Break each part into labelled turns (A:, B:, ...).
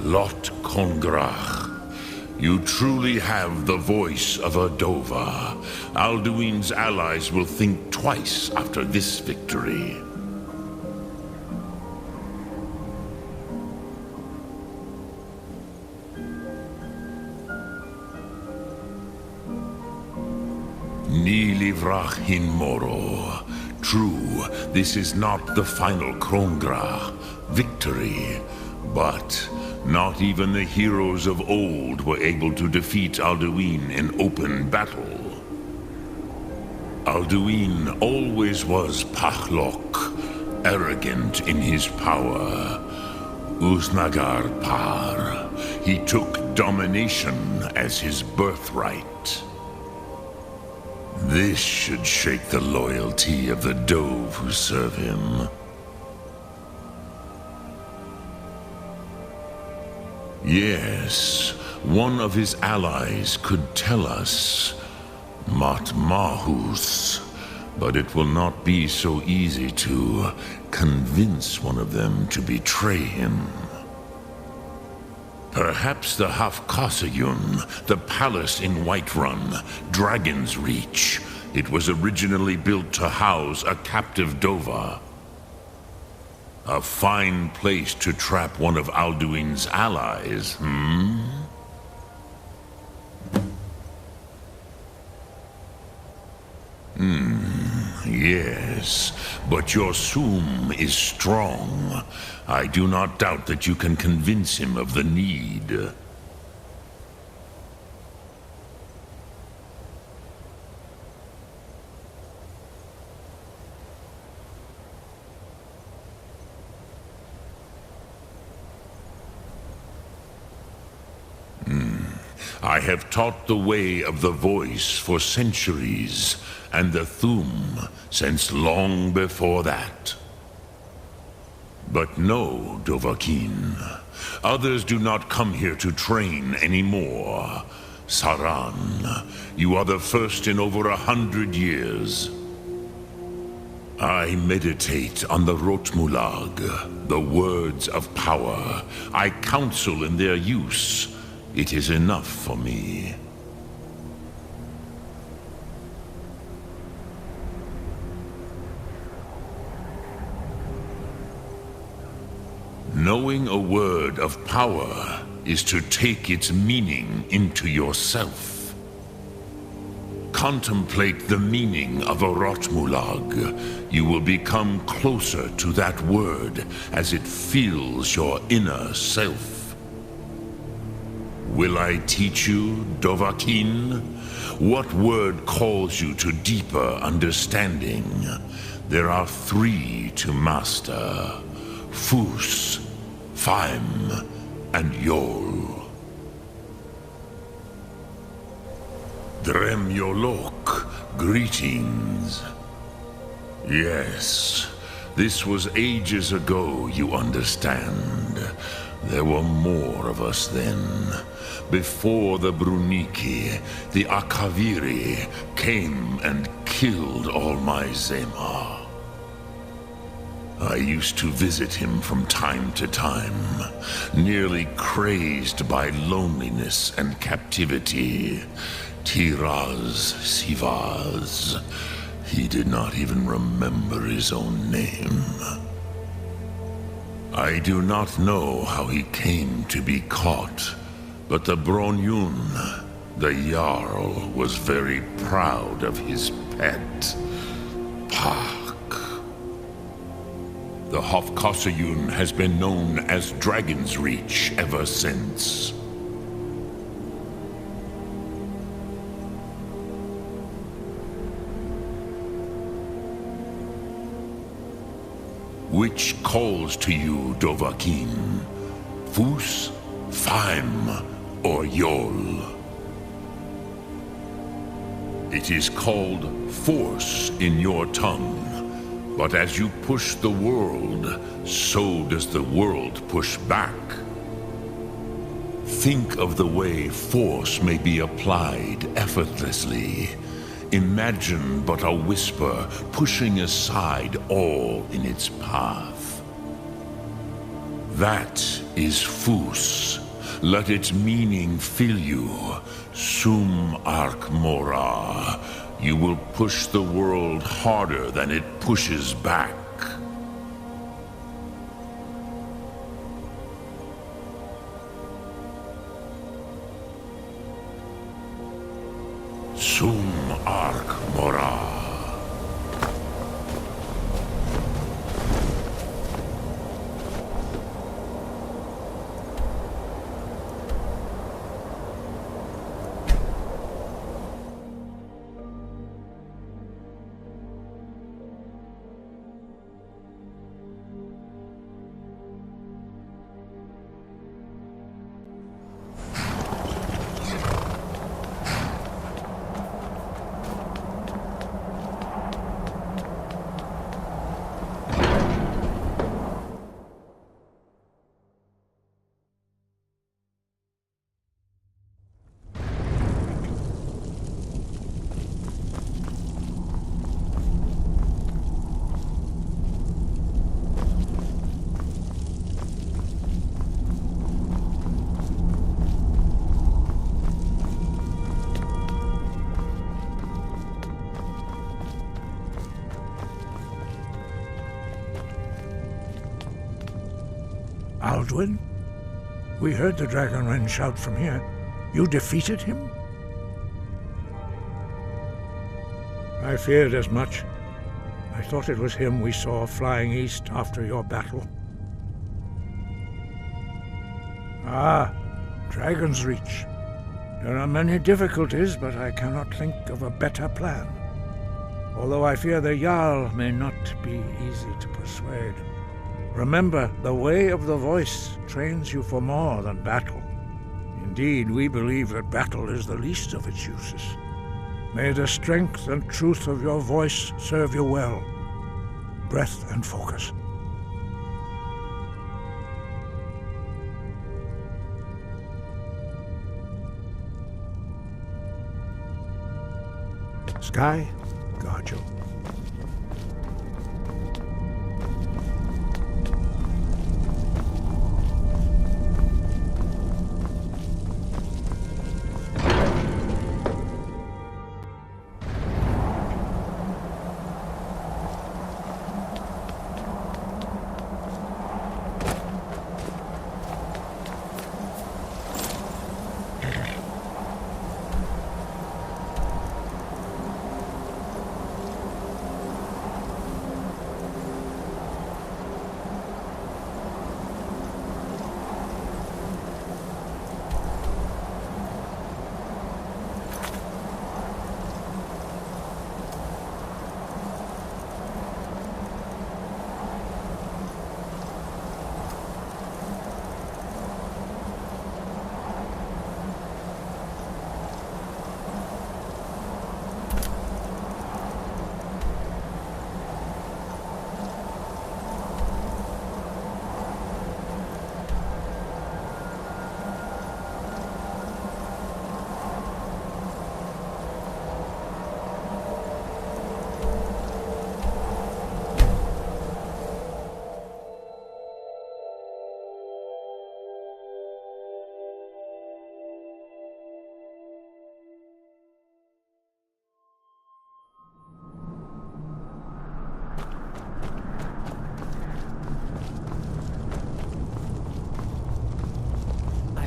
A: Lot Kongrach. You truly have the voice of a Dova. Alduin's allies will think twice after this victory. Ni livrach hin moro. True, this is not the final Krongrach victory, but not even the heroes of old were able to defeat Alduin in open battle. Alduin always was Pachlok, arrogant in his power. Uznagar Par. He took domination as his birthright. This should shake the loyalty of the Dove who serve him. Yes, one of his allies could tell us, Matmahus, but it will not be so easy to convince one of them to betray him. Perhaps the Hafkasayun, the palace in Whiterun, Dragon's Reach. It was originally built to house a captive Dova. A fine place to trap one of Alduin's allies, Yes, but your Sum is strong. I do not doubt that you can convince him of the need. I have taught the way of the voice for centuries, and the Thum since long before that. But no, Dovahkiin. Others do not come here to train anymore. Saran, you are the first in over 100 years. I meditate on the Rotmulag, the words of power. I counsel in their use. It is enough for me. Knowing a word of power is to take its meaning into yourself. Contemplate the meaning of a Rotmulag. You will become closer to that word as it fills your inner self. Will I teach you, Dovahkiin? What word calls you to deeper understanding? There are 3 to master: Fus, Faim, and Yol. Dremyolok, greetings. Yes, this was ages ago, you understand. There were more of us then. Before the Bruniki, the Akaviri came and killed all my Zema. I used to visit him from time to time, nearly crazed by loneliness and captivity. Tiraz Sivaz. He did not even remember his own name. I do not know how he came to be caught, but the Bronyun, the Jarl, was very proud of his pet, Pak. The Hafkasayun has been known as Dragon's Reach ever since. Which calls to you, Dovahkiin? Fus, Faim, or Yol? It is called force in your tongue, but as you push the world, so does the world push back. Think of the way force may be applied effortlessly. Imagine but a whisper pushing aside all in its path. That is Fus. Let its meaning fill you. Sum arc mora. You will push the world harder than it pushes back. Sum arc mora.
B: Alduin? We heard the Dragonren shout from here. You defeated him? I feared as much. I thought it was him we saw flying east after your battle. Ah, Dragon's Reach. There are many difficulties, but I cannot think of a better plan. Although I fear the Jarl may not be easy to persuade. Remember, the way of the voice trains you for more than battle. Indeed, we believe that battle is the least of its uses. May the strength and truth of your voice serve you well. Breath and focus. Sky, guard you.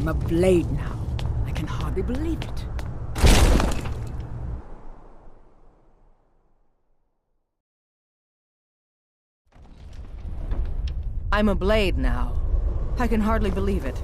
C: I'm a blade now. I can hardly believe it. I'm a blade now. I can hardly believe it.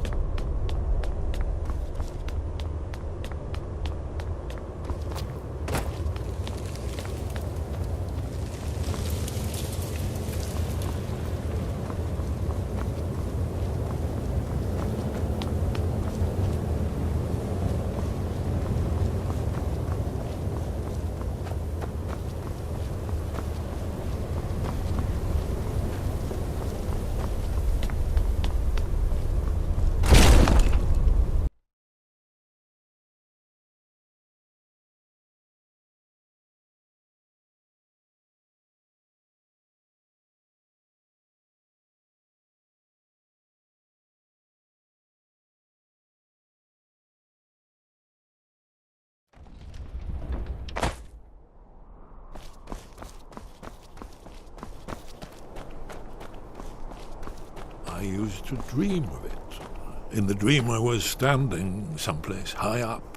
D: I used to dream of it. In the dream I was standing someplace high up,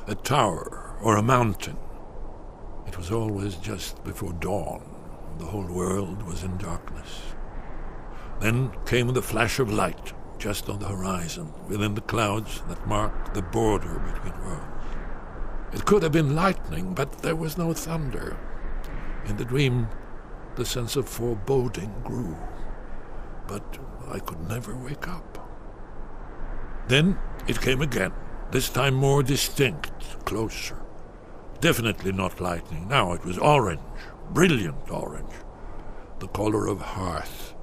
D: a tower or a mountain. It was always just before dawn. The whole world was in darkness. Then came the flash of light, just on the horizon, within the clouds that mark the border between worlds. It could have been lightning, but there was no thunder. In the dream, the sense of foreboding grew, but I could never wake up. Then it came again, this time more distinct, closer. Definitely not lightning. Now it was orange, brilliant orange, the color of hearth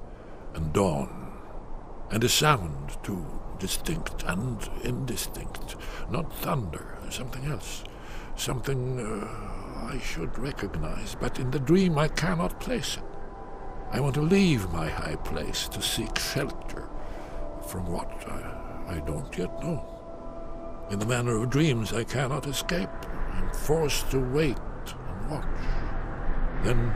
D: and dawn, and a sound too, distinct and indistinct. Not thunder, something else, something I should recognize, but in the dream I cannot place it. I want to leave my high place to seek shelter from what I don't yet know. In the manner of dreams I cannot escape. I'm forced to wait and watch. Then,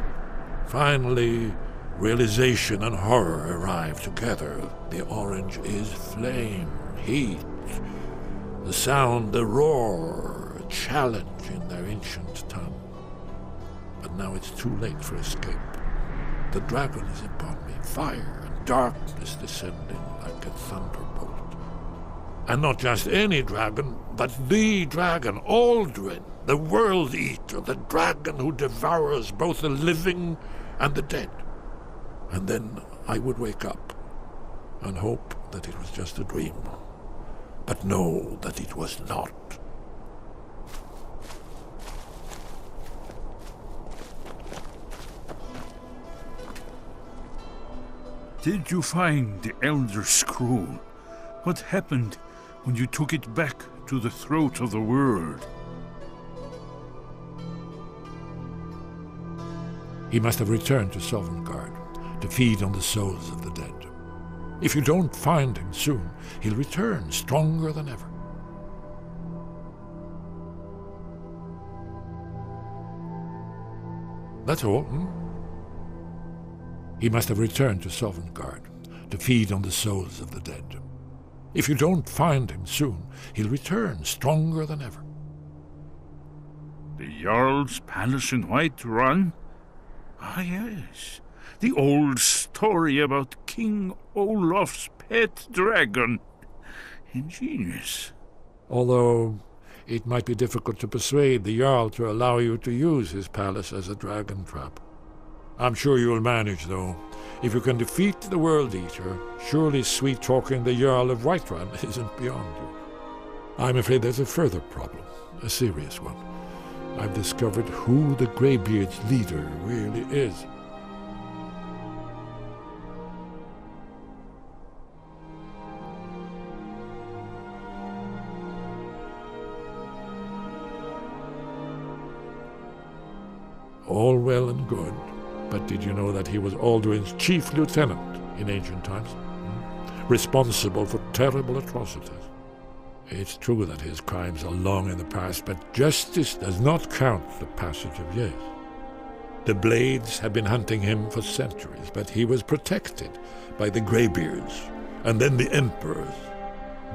D: finally, realization and horror arrive together. The orange is flame, heat, the sound, the roar, a challenge in their ancient tongue. But now it's too late for escape. The dragon is upon me, fire and darkness descending like a thunderbolt. And not just any dragon, but the dragon, Aldrin, the World Eater, the dragon who devours both the living and the dead. And then I would wake up and hope that it was just a dream, but know that it was not.
E: Did you find the Elder Scroll? What happened when you took it back to the throat of the world?
D: He must have returned to Sovngarde to feed on the souls of the dead. If you don't find him soon, he'll return stronger than ever. That's all, He must have returned to Sovngarde to feed on the souls of the dead. If you don't find him soon, he'll return stronger than ever.
E: The Jarl's palace in Whiterun? Ah, yes. The old story about King Olaf's pet dragon. Ingenious.
D: Although it might be difficult to persuade the Jarl to allow you to use his palace as a dragon trap. I'm sure you'll manage, though. If you can defeat the World Eater, surely sweet-talking the Jarl of Whiterun isn't beyond you. I'm afraid there's a further problem, a serious one. I've discovered who the Greybeard's leader really is. All well and good. But did you know that he was Alduin's chief lieutenant in ancient times? Responsible for terrible atrocities. It's true that his crimes are long in the past, but justice does not count the passage of years. The Blades have been hunting him for centuries, but he was protected by the Greybeards, and then the Emperors.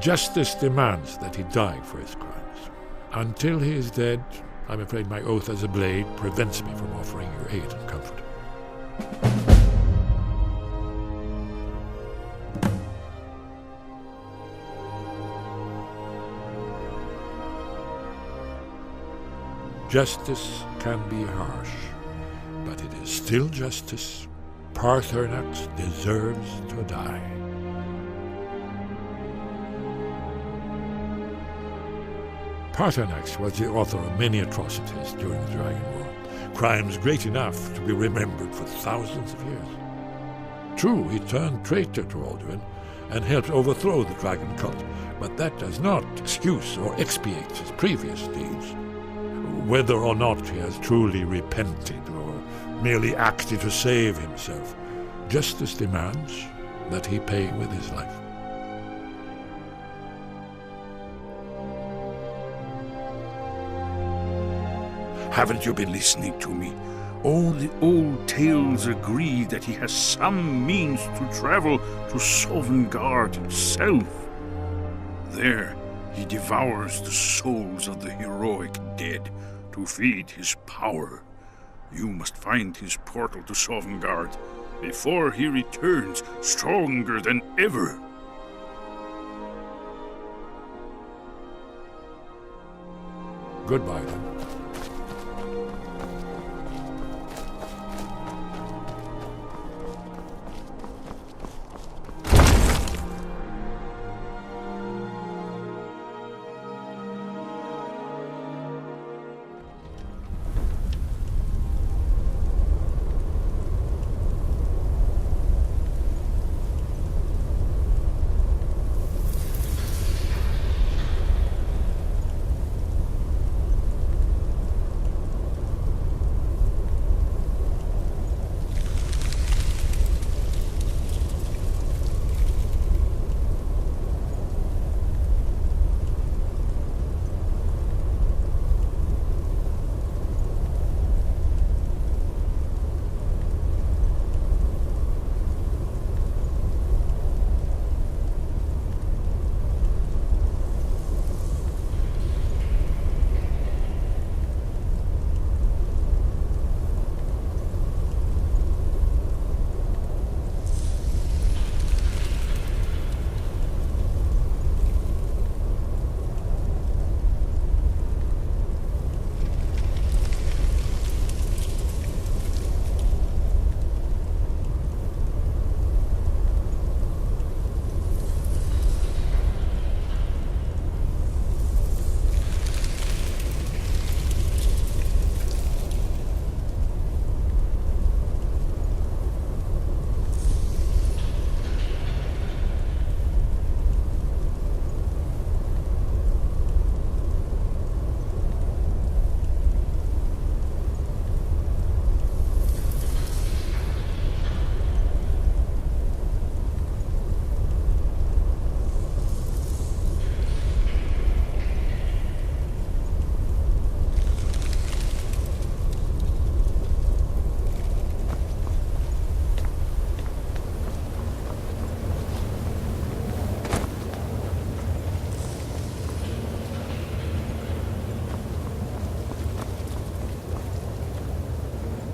D: Justice demands that he die for his crimes. Until he is dead, I'm afraid my oath as a Blade prevents me from offering you aid and comfort. Justice can be harsh, but it is still justice. Parthurnax deserves to die. Parthurnax was the author of many atrocities during the Dragon War, crimes great enough to be remembered for thousands of years. True, he turned traitor to Alduin and helped overthrow the dragon cult, but that does not excuse or expiate his previous deeds. Whether or not he has truly repented or merely acted to save himself, justice demands that he pay with his life.
E: Haven't you been listening to me? All the old tales agree that he has some means to travel to Sovngarde itself. There, he devours the souls of the heroic dead to feed his power. You must find his portal to Sovngarde before he returns stronger than ever.
D: Goodbye, then.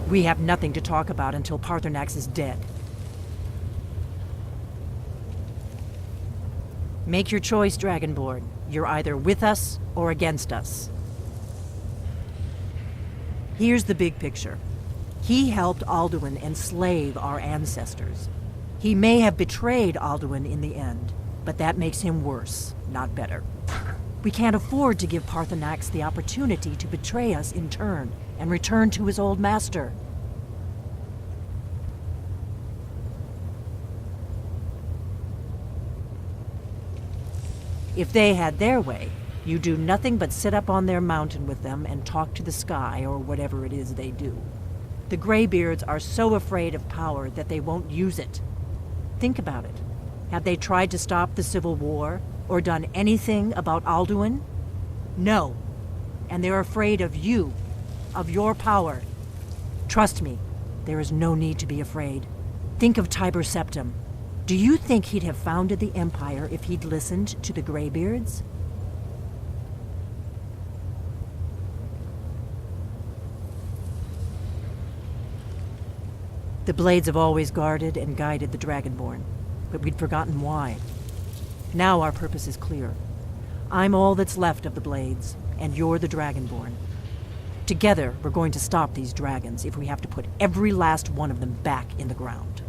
F: We have nothing to talk about until Paarthurnax is dead. Make your choice, Dragonborn. You're either with us or against us. Here's the big picture. He helped Alduin enslave our ancestors. He may have betrayed Alduin in the end, but that makes him worse, not better. We can't afford to give Paarthurnax the opportunity to betray us in turn and return to his old master. If they had their way, you do nothing but sit up on their mountain with them and talk to the sky or whatever it is they do. The Greybeards are so afraid of power that they won't use it. Think about it. Have they tried to stop the Civil War or done anything about Alduin? No. And they're afraid of you, of your power. Trust me, there is no need to be afraid. Think of Tiber Septim. Do you think he'd have founded the Empire if he'd listened to the Greybeards? The Blades have always guarded and guided the Dragonborn, but we'd forgotten why. Now our purpose is clear. I'm all that's left of the Blades, and you're the Dragonborn. Together, we're going to stop these dragons if we have to put every last one of them back in the ground.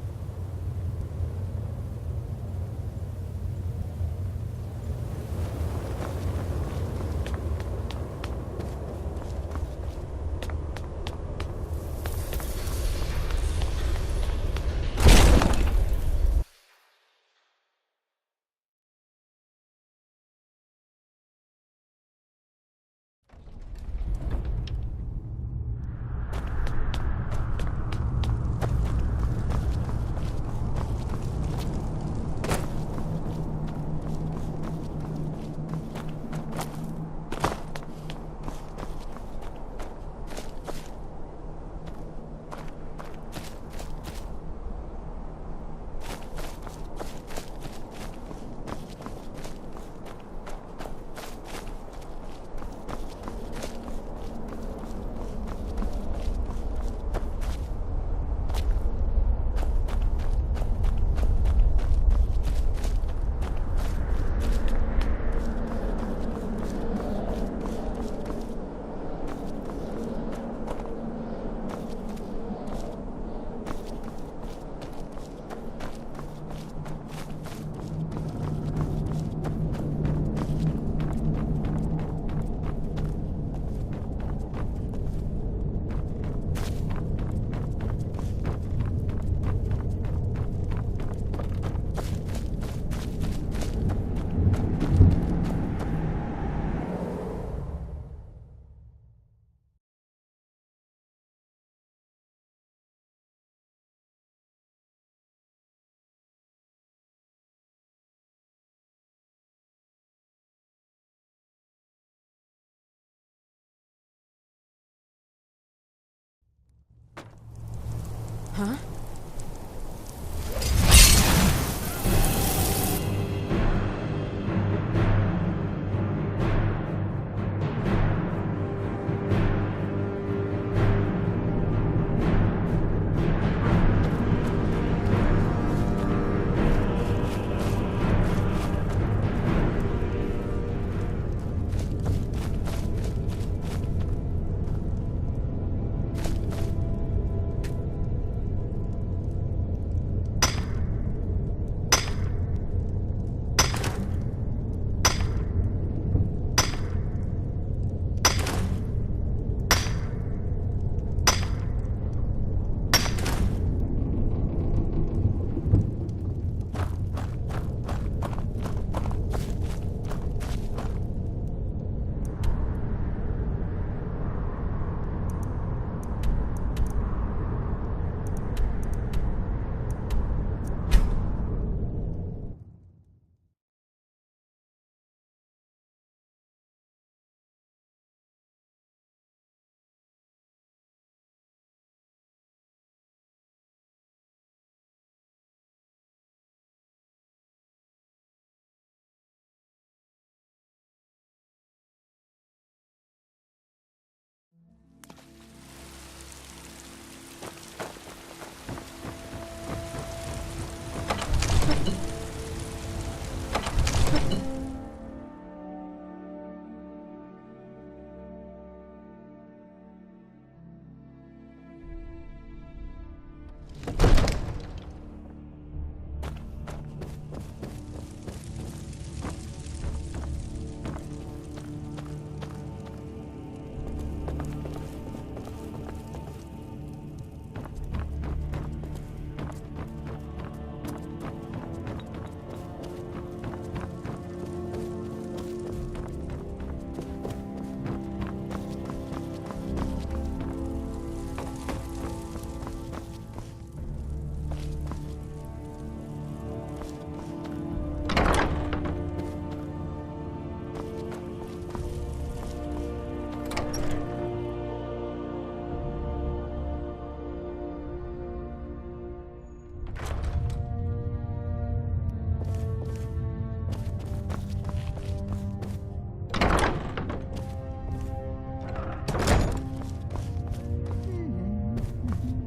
F: Huh?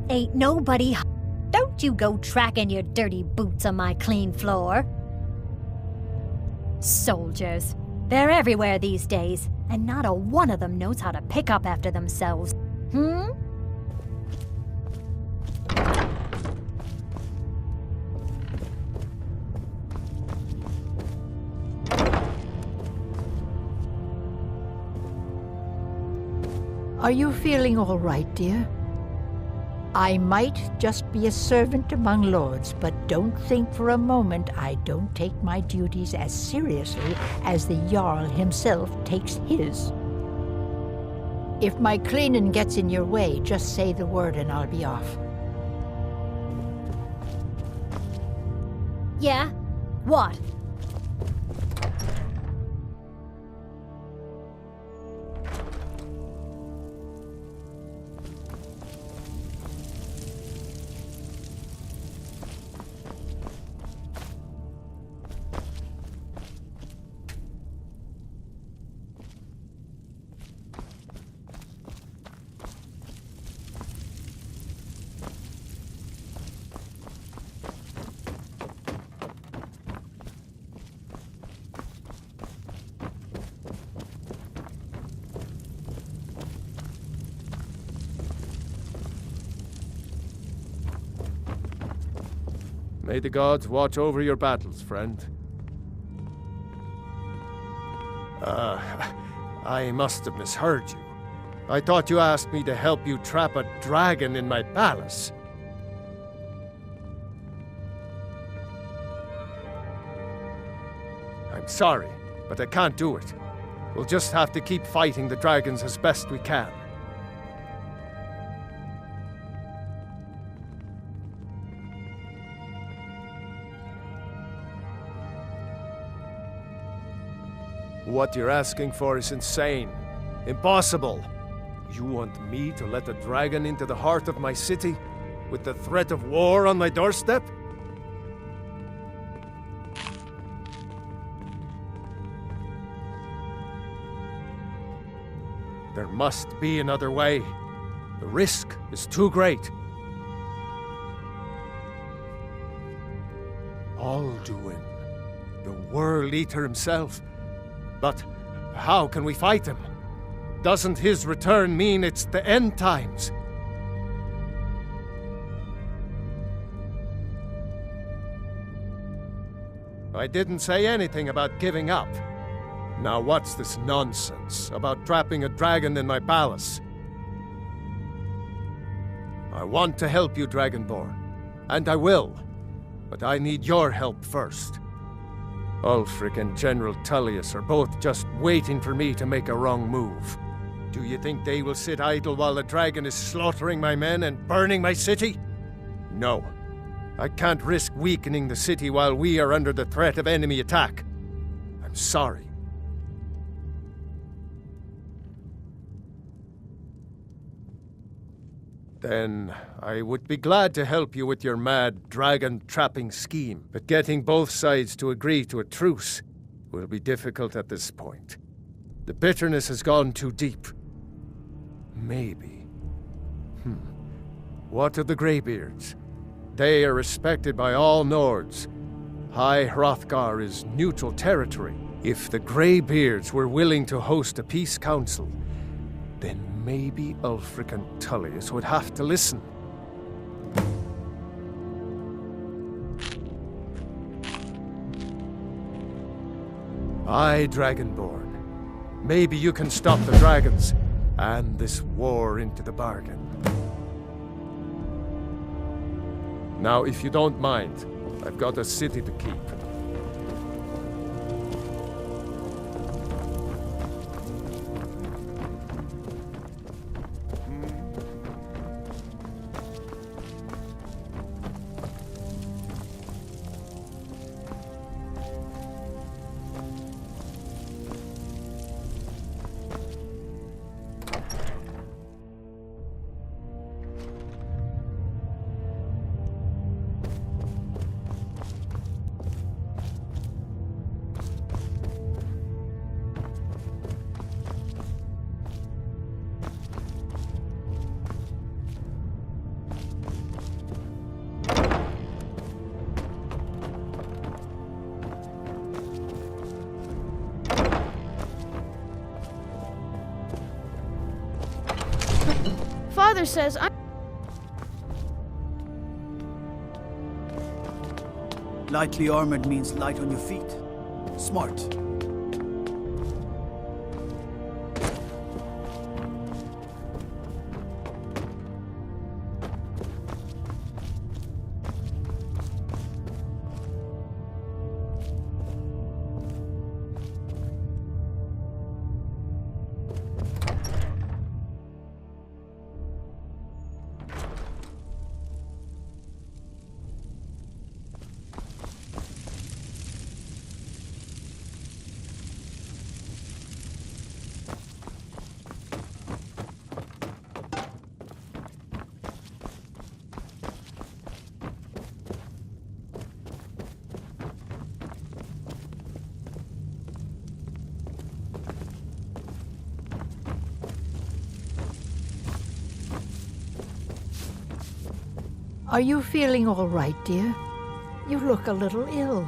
G: Ain't nobody. Don't you go tracking your dirty boots on my clean floor. Soldiers. They're everywhere these days, and not a one of them knows how to pick up after themselves. Hmm?
H: Are you feeling all right, dear? I might just be a servant among lords, but don't think for a moment I don't take my duties as seriously as the Jarl himself takes his. If my cleaning gets in your way, just say the word and I'll be off.
G: Yeah? What?
I: May the gods watch over your battles, friend. I must have misheard you. I thought you asked me to help you trap a dragon in my palace. I'm sorry, but I can't do it. We'll just have to keep fighting the dragons as best we can. What you're asking for is insane. Impossible. You want me to let a dragon into the heart of my city? with the threat of war on my doorstep? There must be another way. The risk is too great. Alduin, the World Eater himself. But how can we fight him? Doesn't his return mean it's the end times? I didn't say anything about giving up. Now what's this nonsense about trapping a dragon in my palace? I want to help you, Dragonborn, and I will, but I need your help first. Ulfric and General Tullius are both just waiting for me to make a wrong move. Do you think they will sit idle while the dragon is slaughtering my men and burning my city? No. I can't risk weakening the city while we are under the threat of enemy attack. I'm sorry. Then I would be glad to help you with your mad dragon-trapping scheme, but getting both sides to agree to a truce will be difficult at this point. The bitterness has gone too deep. Maybe. What of the Greybeards? They are respected by all Nords. High Hrothgar is neutral territory. If the Greybeards were willing to host a peace council, then maybe Ulfric and Tullius would have to listen. Aye, Dragonborn. Maybe you can stop the dragons, and this war into the bargain. Now, if you don't mind, I've got a city to keep.
J: Father says I'm...
K: Lightly armored means light on your feet. Smart.
H: Are you feeling all right, dear? You look a little ill.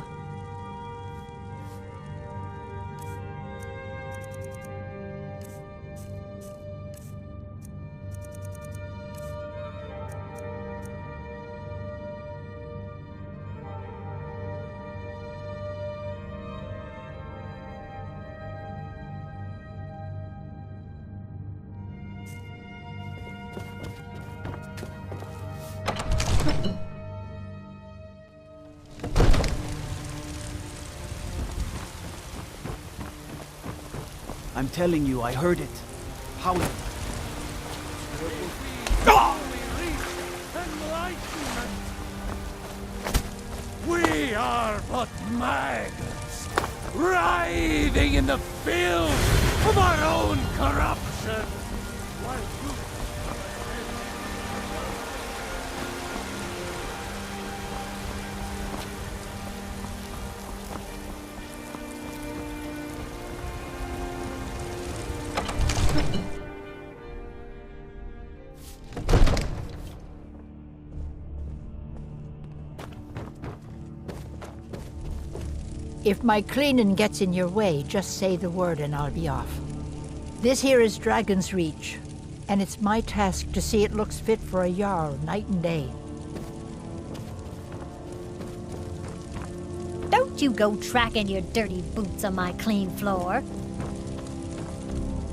K: I'm telling you, I heard it. Howling.
B: We are but maggots, writhing in the filth of our own corruption.
H: If my cleaning gets in your way, just say the word and I'll be off. This here is Dragon's Reach, and it's my task to see it looks fit for a Jarl night and day.
G: Don't you go tracking your dirty boots on my clean floor.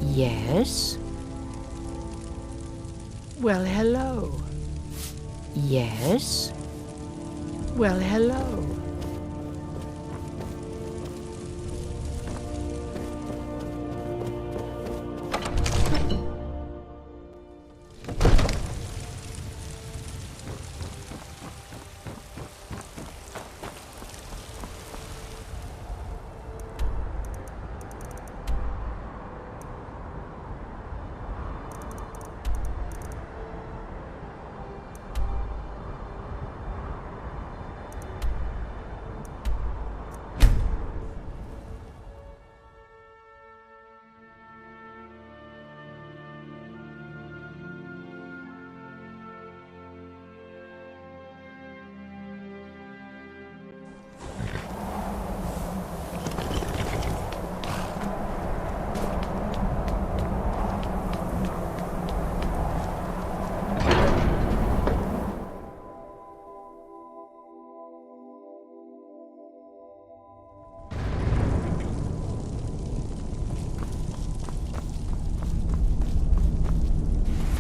H: Yes? Well, hello. Yes? Well, hello.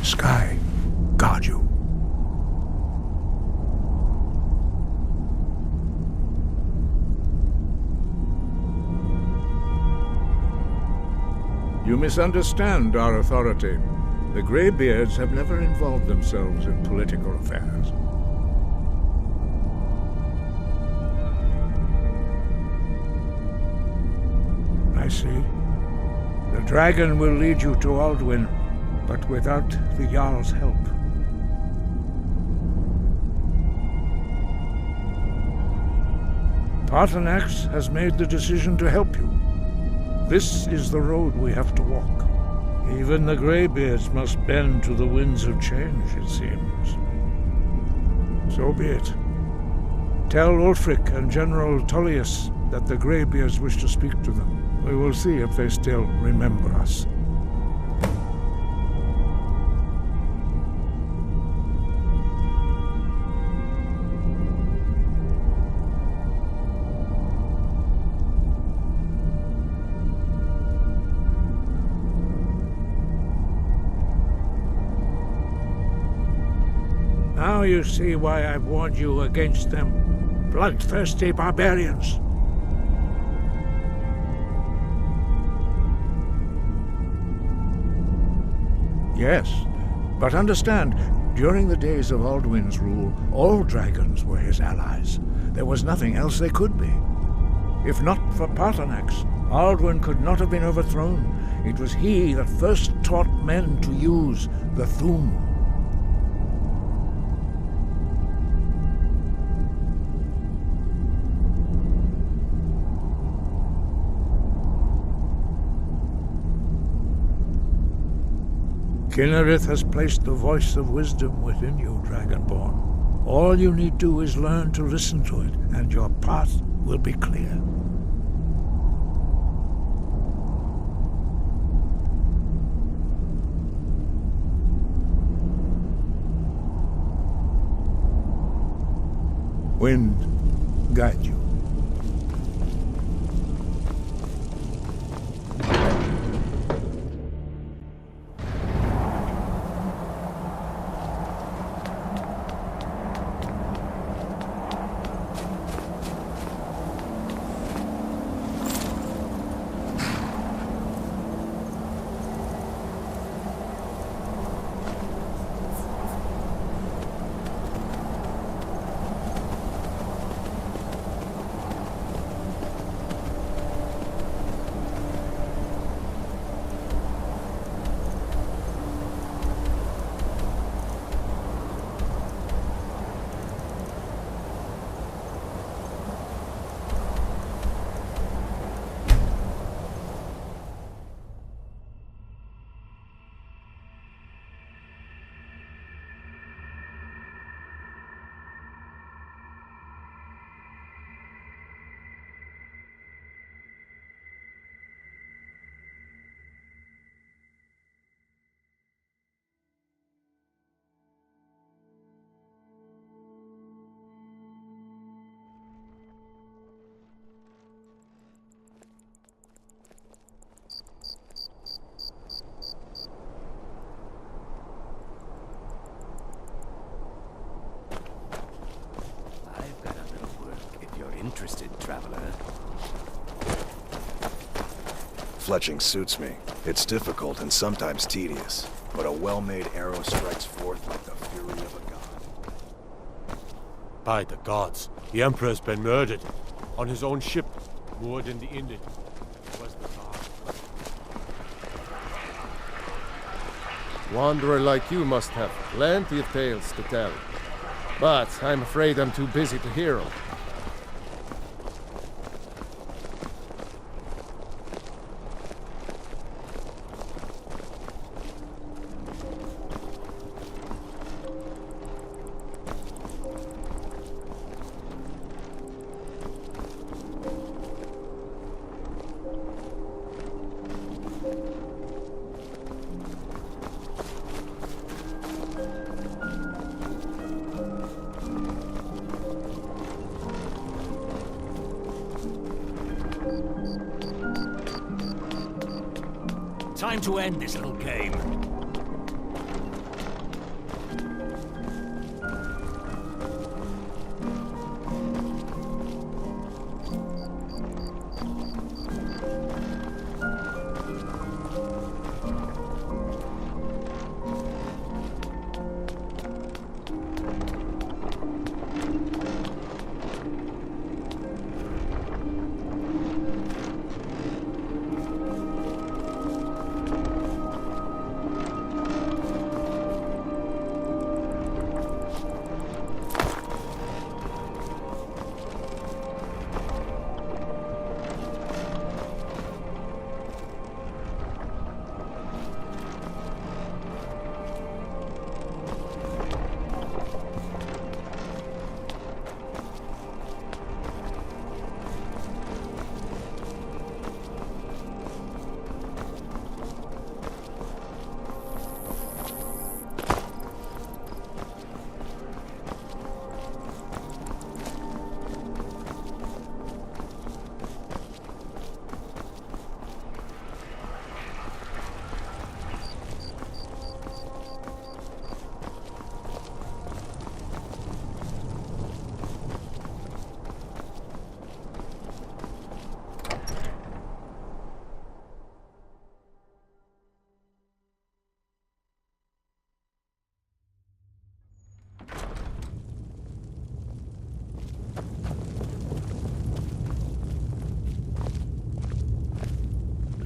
B: Sky, guard you. You misunderstand our authority. The Greybeards have never involved themselves in political affairs. I see. The dragon will lead you to Alduin, but without the Jarl's help. Part122 has made the decision to help you. This is the road we have to walk. Even the Greybeards must bend to the winds of change, it seems. So be it. Tell Ulfric and General Tullius that the Greybeards wish to speak to them. We will see if they still remember us. Now you see why I've warned you against them, bloodthirsty barbarians. Yes, but understand, during the days of Alduin's rule, all dragons were his allies. There was nothing else they could be. If not for Part122, Alduin could not have been overthrown. It was he that first taught men to use the Thu'um. Kinnereth has placed the voice of wisdom within you, Dragonborn. All you need do is learn to listen to it, and your path will be clear. Wind, guide you.
L: Fletching suits me. It's difficult and sometimes tedious, but a well-made arrow strikes forth like the fury of a god.
I: By the gods, the Emperor's been murdered. On his own ship, moored in the inlet. Was the god. Wanderer like you must have plenty of tales to tell. But I'm afraid I'm too busy to hear them.
M: Time to end this little game.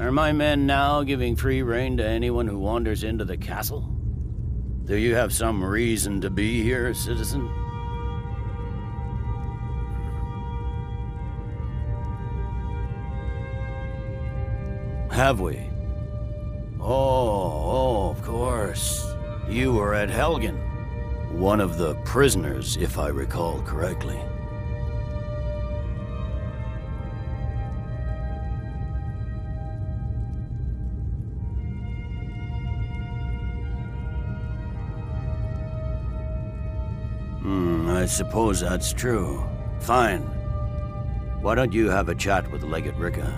N: Are my men now giving free rein to anyone who wanders into the castle? Do you have some reason to be here, citizen? Have we? Oh, of course. You were at Helgen. One of the prisoners, if I recall correctly. I suppose that's true. Fine. Why don't you have a chat with Legate Ricca?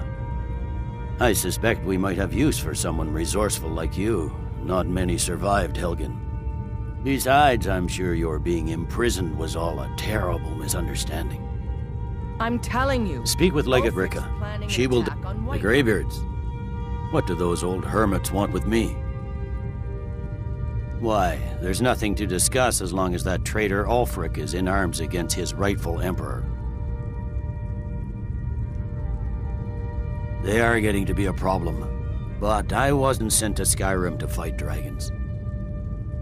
N: I suspect we might have use for someone resourceful like you. Not many survived Helgen. Besides, I'm sure your being imprisoned was all a terrible misunderstanding.
C: I'm telling you.
N: Speak with Legate Ricca. She will the Greybeards. What do those old hermits want with me? Why, there's nothing to discuss as long as that traitor Ulfric is in arms against his rightful emperor. They are getting to be a problem, but I wasn't sent to Skyrim to fight dragons.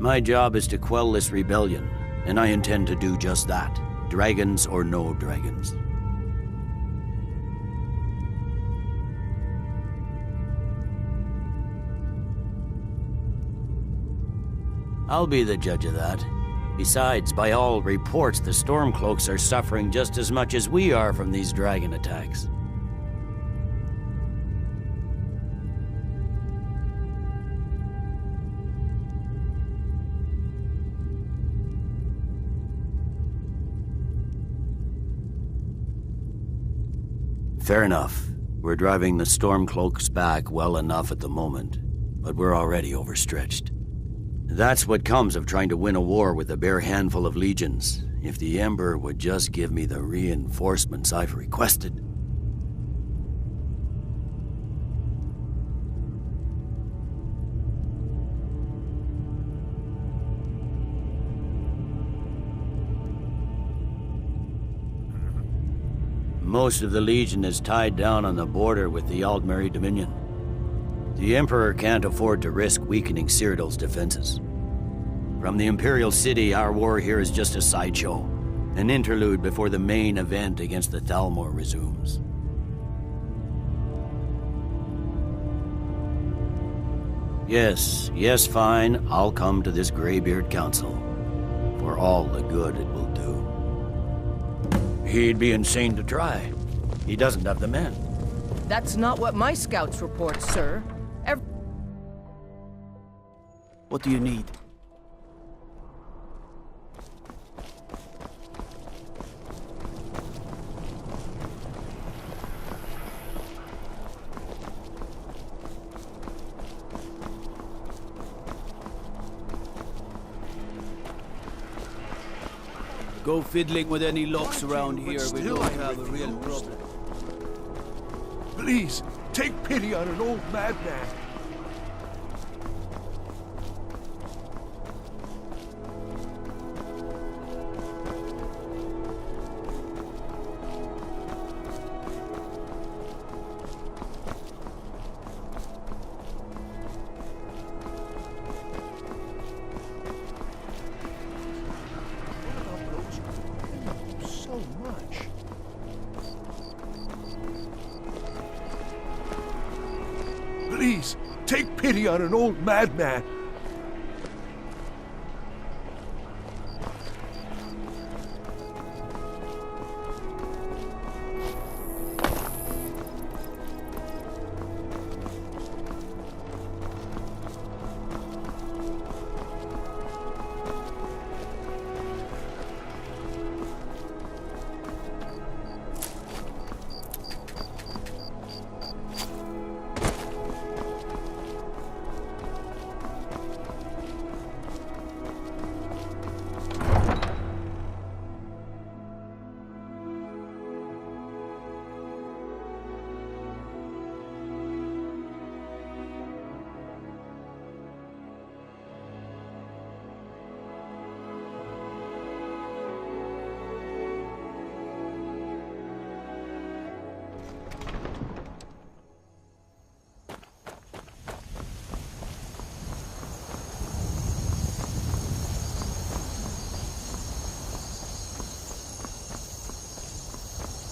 N: My job is to quell this rebellion, and I intend to do just that, dragons or no dragons. I'll be the judge of that. Besides, by all reports, the Stormcloaks are suffering just as much as we are from these dragon attacks. Fair enough. We're driving the Stormcloaks back well enough at the moment, but we're already overstretched. That's what comes of trying to win a war with a bare handful of legions. If the Emperor would just give me the reinforcements I've requested. Most of the Legion is tied down on the border with the Aldmeri Dominion. The Emperor can't afford to risk weakening Cyrodiil's defenses. From the Imperial City, our war here is just a sideshow, an interlude before the main event against the Thalmor resumes. Yes, fine, I'll come to this Greybeard Council, for all the good it will do. He'd be insane to try. He doesn't have the men.
C: That's not what my scouts report, sir.
K: What do you need? Go fiddling with any locks around here, we don't have a real problem.
D: Please, take pity on an old madman. Please, take pity on an old madman.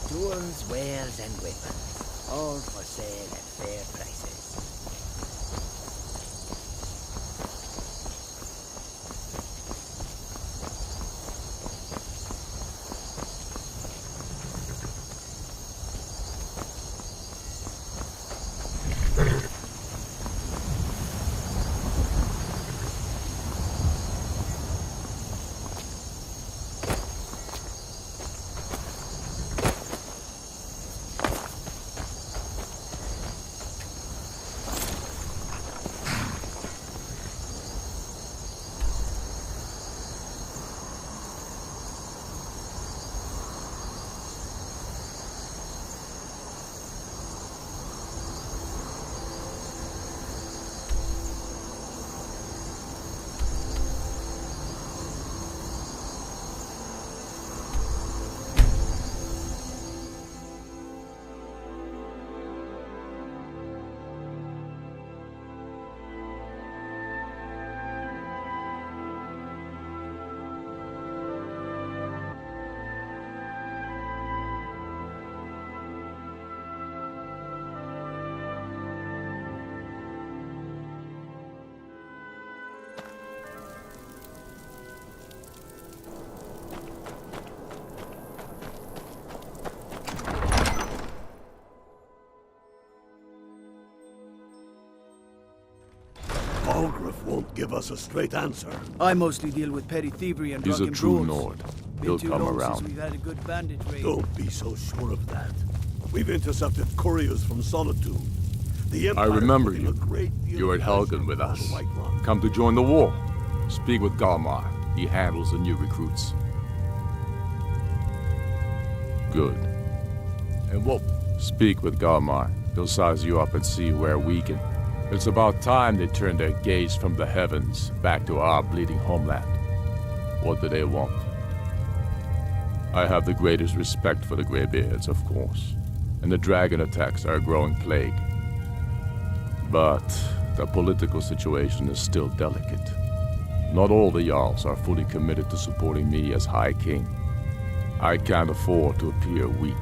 O: Tools, wares, and weapons, all for sale at fair prices.
P: Algrif won't give us a straight answer.
K: I mostly deal with petty thievery and
Q: He's a
K: drunken
Q: true
K: brawls.
Q: Nord.
K: Been
Q: He'll
K: too
Q: come
K: long
Q: around.
K: since we've had a good bandit raid.
P: Don't be so sure of that. We've intercepted couriers from Solitude. The
Q: I
P: Empire
Q: remember
P: putting a
Q: you.
P: great deal
Q: You were
P: of
Q: at Helgen
P: pressure
Q: with
P: on
Q: us.
P: the White Run.
Q: Come to join the war. Speak with Galmar. He handles the new recruits. Good. And what? Speak with Galmar. He'll size you up and see where we can. It's about time they turn their gaze from the heavens back to our bleeding homeland. What do they want? I have the greatest respect for the Greybeards, of course, and the dragon attacks are a growing plague. But the political situation is still delicate. Not all the Jarls are fully committed to supporting me as High King. I can't afford to appear weak.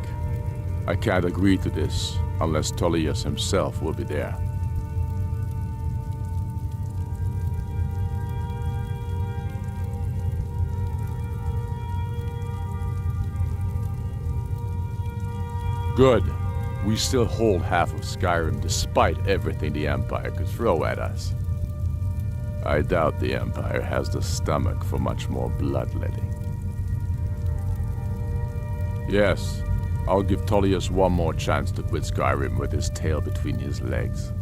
Q: I can't agree to this unless Tullius himself will be there. Good. We still hold half of Skyrim despite everything the Empire could throw at us. I doubt the Empire has the stomach for much more bloodletting. Yes, I'll give Tullius one more chance to quit Skyrim with his tail between his legs.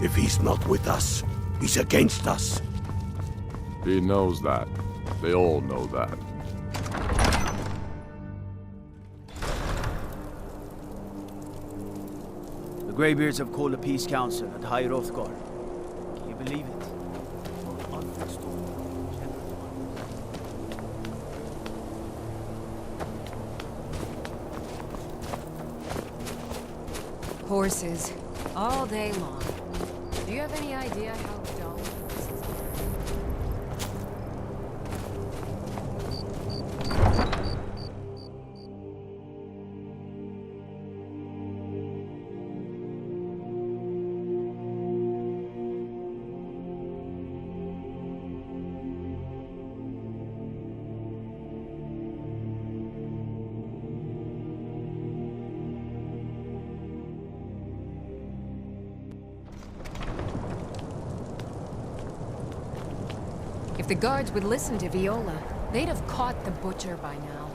P: If he's not with us, he's against us.
Q: He knows that. They all know that.
K: The Greybeards have called a peace council at High Hrothgar. Can you believe it?
C: Horses, all day long. Do you have any idea how dull this is? If the guards would listen to Viola, they'd have caught the butcher by now.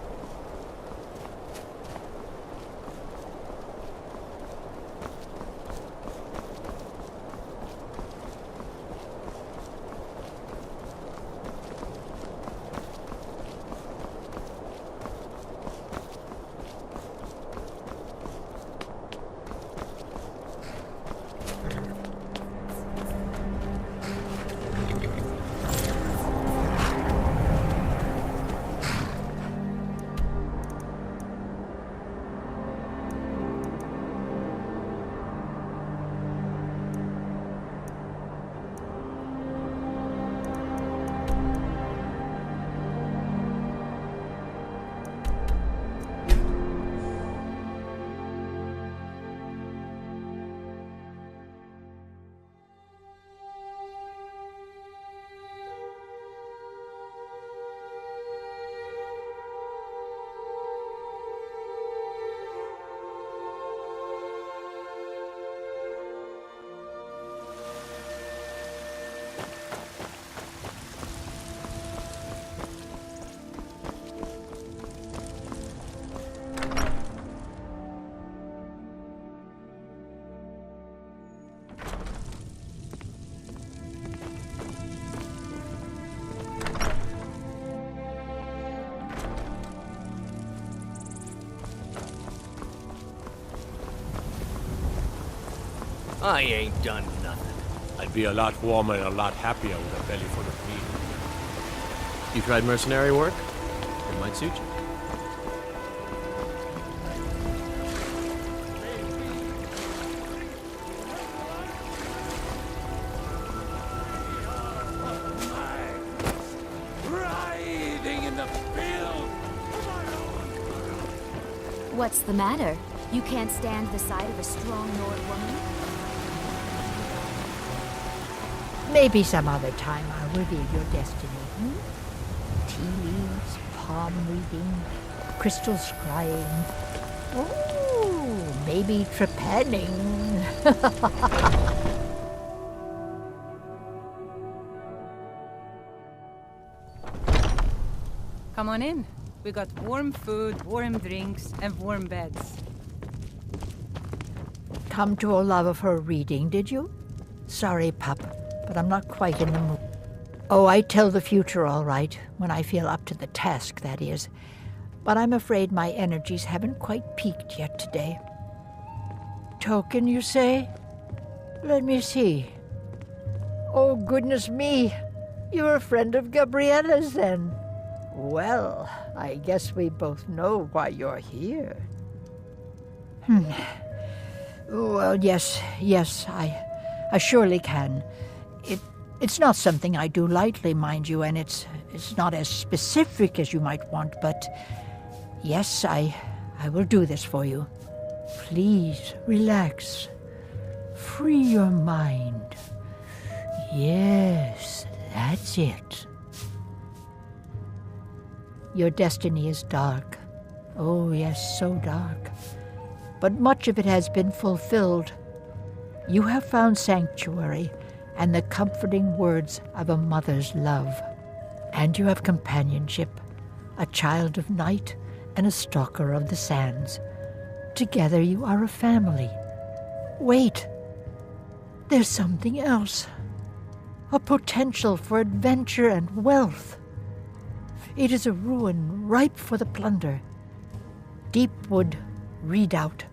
M: I ain't done nothing. I'd be a lot warmer and a lot happier with a belly full of meat.
R: You tried mercenary work? It might suit you.
S: What's the matter? You can't stand the sight of a strong Nord woman?
H: Maybe some other time I'll reveal your destiny. Tea leaves, palm reading, crystal scrying. Oh, maybe trepanning.
T: Come on in. We got warm food, warm drinks, and warm beds.
H: Come to a love of her reading, did you? Sorry, pup, but I'm not quite in the mood. Oh, I tell the future all right, when I feel up to the task, that is. But I'm afraid my energies haven't quite peaked yet today. Token, you say? Let me see. Oh, goodness me. You're a friend of Gabriella's, then. Well, I guess we both know why you're here. Well, yes, I surely can. It's not something I do lightly, mind you, and it's not as specific as you might want, but yes, I will do this for you. Please, relax. Free your mind. Yes, that's it. Your destiny is dark. Oh, yes, so dark. But much of it has been fulfilled. You have found sanctuary and the comforting words of a mother's love. And you have companionship, a child of night and a stalker of the sands. Together you are a family. Wait, there's something else. A potential for adventure and wealth. It is a ruin ripe for the plunder. Deepwood Redoubt,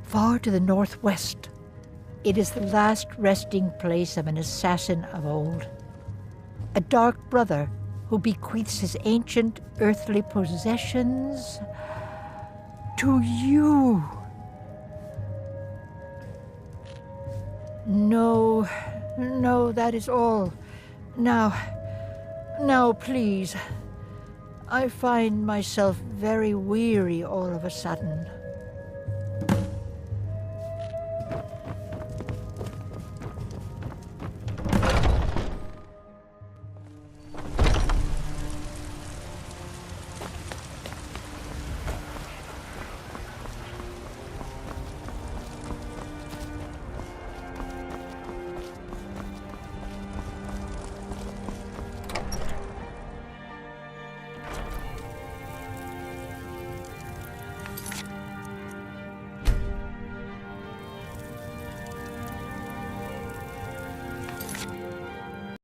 H: far to the northwest. It is the last resting place of an assassin of old. A dark brother who bequeaths his ancient earthly possessions to you. No, that is all. Now, please. I find myself very weary all of a sudden.